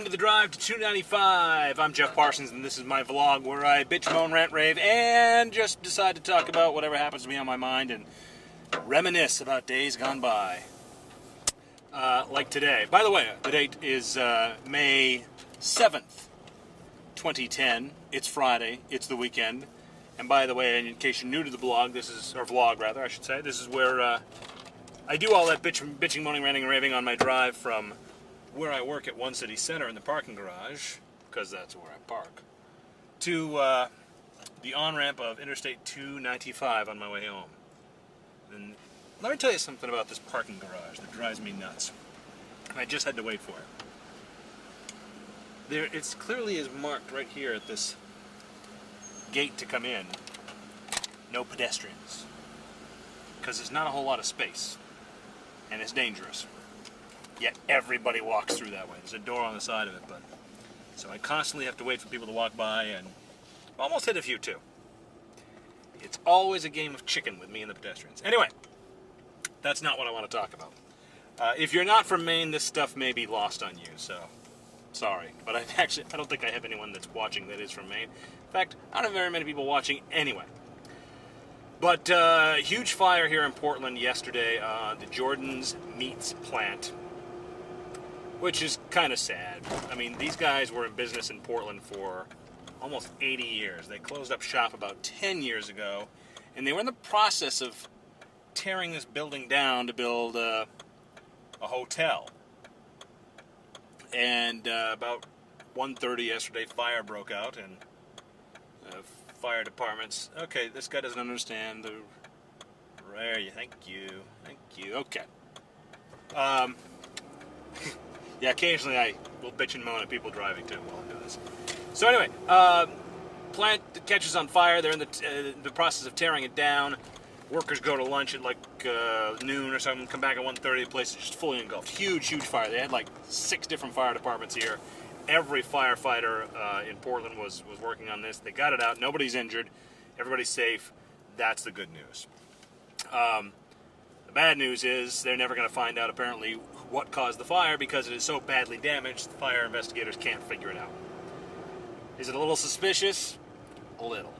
to the drive to 295. I'm Jeff Parsons, and this is my vlog where I bitch, moan, rant, rave, and just decide to talk about whatever happens to me on my mind and reminisce about days gone by. Like today. By the way, the date is May 7th, 2010. It's Friday. It's the weekend. And by the way, in case you're new to the blog, this is, or vlog rather, I should say, this is where I do all that bitching, moaning, ranting, and raving on my drive from where I work at One City Center in the parking garage, because that's where I park, to the on-ramp of Interstate 295 on my way home. And let me tell you something about this parking garage that drives me nuts. I just had to wait for it. It's clearly is marked right here at this gate to come in, no pedestrians, because there's not a whole lot of space, and it's dangerous. Yet everybody walks through that way. There's a door on the side of it, but so I constantly have to wait for people to walk by, and almost hit a few too. It's always a game of chicken with me and the pedestrians. Anyway, that's not what I want to talk about. If you're not from Maine, this stuff may be lost on you, so sorry. But I don't think I have anyone that's watching that is from Maine. In fact, I don't have very many people watching anyway. But huge fire here in Portland yesterday, the Jordan's Meats plant, which is kind of sad. I mean, these guys were in business in Portland for almost 80 years. They closed up shop about 10 years ago, and they were in the process of tearing this building down to build a hotel. And about 1:30 yesterday, fire broke out, and fire departments, okay, this guy doesn't understand the rare, thank you, okay. Yeah, occasionally I will bitch and moan at people driving too while I do this. So anyway, plant catches on fire. They're in the process of tearing it down. Workers go to lunch at like noon or something, come back at 1:30, the place is just fully engulfed. Huge fire. They had like 6 different fire departments here. Every firefighter in Portland was working on this. They got it out. Nobody's injured. Everybody's safe. That's the good news. The bad news is they're never going to find out, apparently, what caused the fire because it is so badly damaged, the fire investigators can't figure it out. Is it a little suspicious? A little.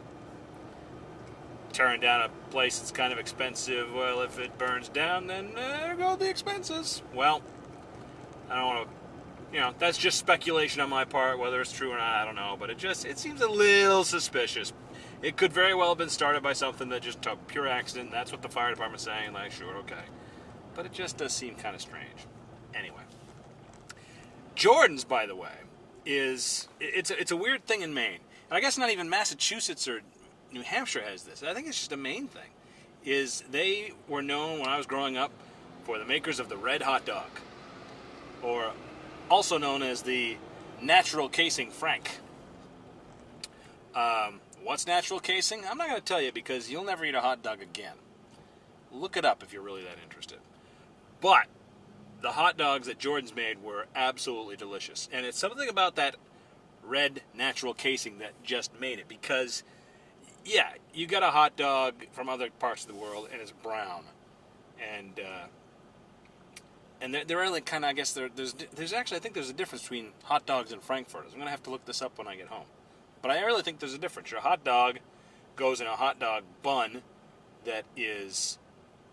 Tearing down a place that's kind of expensive, well, if it burns down, then there go the expenses. Well, I don't want to, that's just speculation on my part, whether it's true or not, I don't know, but it seems a little suspicious. It could very well have been started by something that just took pure accident. That's what the fire department's saying, like, sure, okay. But it just does seem kind of strange. Anyway. Jordan's, by the way, it's a weird thing in Maine. And I guess not even Massachusetts or New Hampshire has this. I think it's just a Maine thing. Is they were known when I was growing up for the makers of the red hot dog, or also known as the natural casing Frank. What's natural casing? I'm not going to tell you because you'll never eat a hot dog again. Look it up if you're really that interested. But the hot dogs that Jordan's made were absolutely delicious. And it's something about that red natural casing that just made it. Because, yeah, you got a hot dog from other parts of the world and it's brown. And they're really kind of, I guess, there's actually, I think there's a difference between hot dogs and frankfurters. I'm going to have to look this up when I get home. But I really think there's a difference. Your hot dog goes in a hot dog bun that is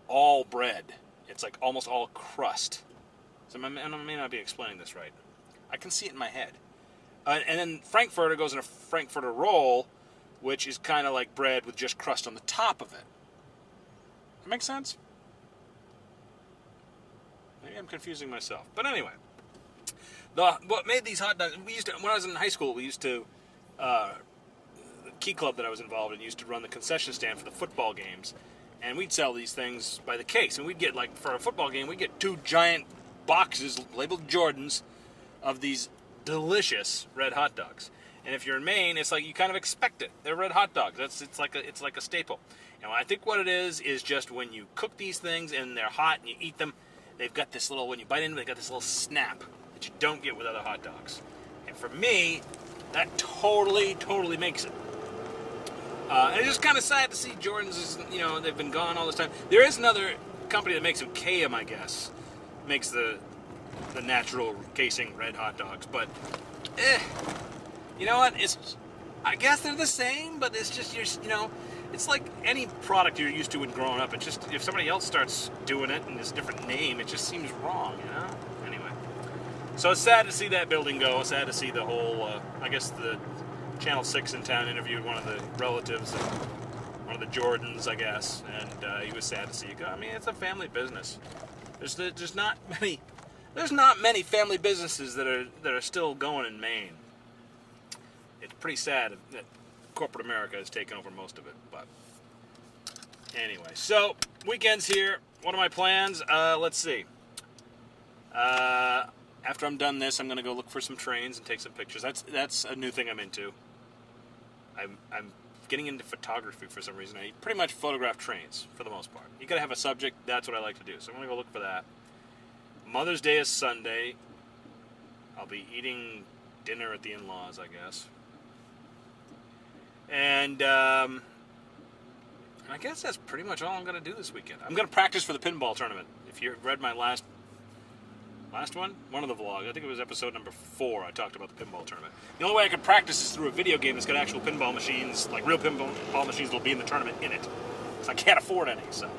all bread. It's like almost all crust. So I may not be explaining this right. I can see it in my head. And then frankfurter goes in a frankfurter roll, which is kind of like bread with just crust on the top of it. That makes sense? Maybe I'm confusing myself. But anyway, what made these hot dogs? When I was in high school, we used to. The Key Club that I was involved in used to run the concession stand for the football games, and we'd sell these things by the case, and we'd get, like, for a football game, we'd get 2 giant boxes labeled Jordans of these delicious red hot dogs. And if you're in Maine, it's like you kind of expect it. They're red hot dogs. It's like a staple. And I think what it is just when you cook these things and they're hot and you eat them, they've got this little, when you bite into them, they've got this little snap that you don't get with other hot dogs. And for me, that totally makes it. And it's just kind of sad to see Jordan's, they've been gone all this time. There is another company that makes them, KM, I guess, makes the the natural casing red hot dogs. But, you know what? I guess they're the same, but it's just, it's like any product you're used to when growing up. It's just, if somebody else starts doing it and it's a different name, it just seems wrong, Anyway. So it's sad to see that building go. It's sad to see the whole, I guess the Channel 6 in town interviewed one of the relatives, one of the Jordans, I guess, and he was sad to see it go. I mean, it's a family business. There's not many family businesses that are still going in Maine. It's pretty sad that corporate America has taken over most of it, but anyway. So, weekend's here. What are my plans? Let's see. After I'm done this, I'm going to go look for some trains and take some pictures. That's a new thing I'm into. I'm getting into photography for some reason. I pretty much photograph trains, for the most part. You got to have a subject. That's what I like to do. So I'm going to go look for that. Mother's Day is Sunday. I'll be eating dinner at the in-laws, I guess. And I guess that's pretty much all I'm going to do this weekend. I'm going to practice for the pinball tournament. If you read my last one of the vlogs, I think it was episode number 4, I talked about the pinball tournament. The only way I could practice is through a video game that's got actual pinball machines, like real pinball machines that'll be in the tournament in it. Because I can't afford any, so.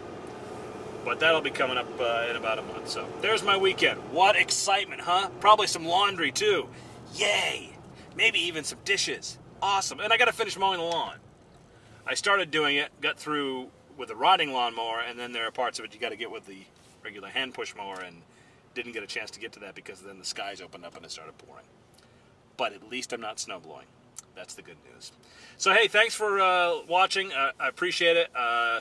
But that'll be coming up in about a month, so. There's my weekend. What excitement, huh? Probably some laundry, too. Yay! Maybe even some dishes. Awesome. And I got to finish mowing the lawn. I started doing it, got through with the riding lawnmower, and then there are parts of it you got to get with the regular hand push mower, and didn't get a chance to get to that because then the skies opened up and it started pouring. But at least I'm not snow blowing. That's the good news. So hey, thanks for watching. I appreciate it.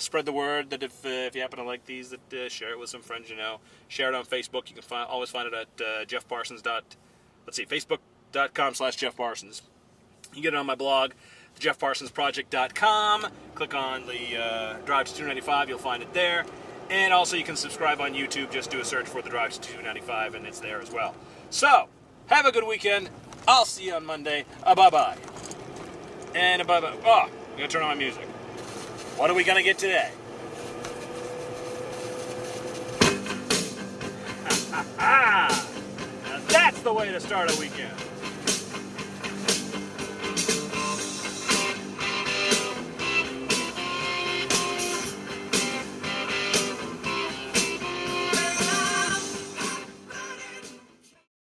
Spread the word that if you happen to like these, that share it with some friends you know. Share it on Facebook. You can always find it at facebook.com/Jeff Parsons. You can get it on my blog, jeffparsonsproject.com. Click on the Drive to 295. You'll find it there. And also you can subscribe on YouTube. Just do a search for the Drive to 295 and it's there as well. So, have a good weekend. I'll see you on Monday. Bye-bye. And bye-bye. Oh, I'm going to turn on my music. What are we going to get today? Now that's the way to start a weekend.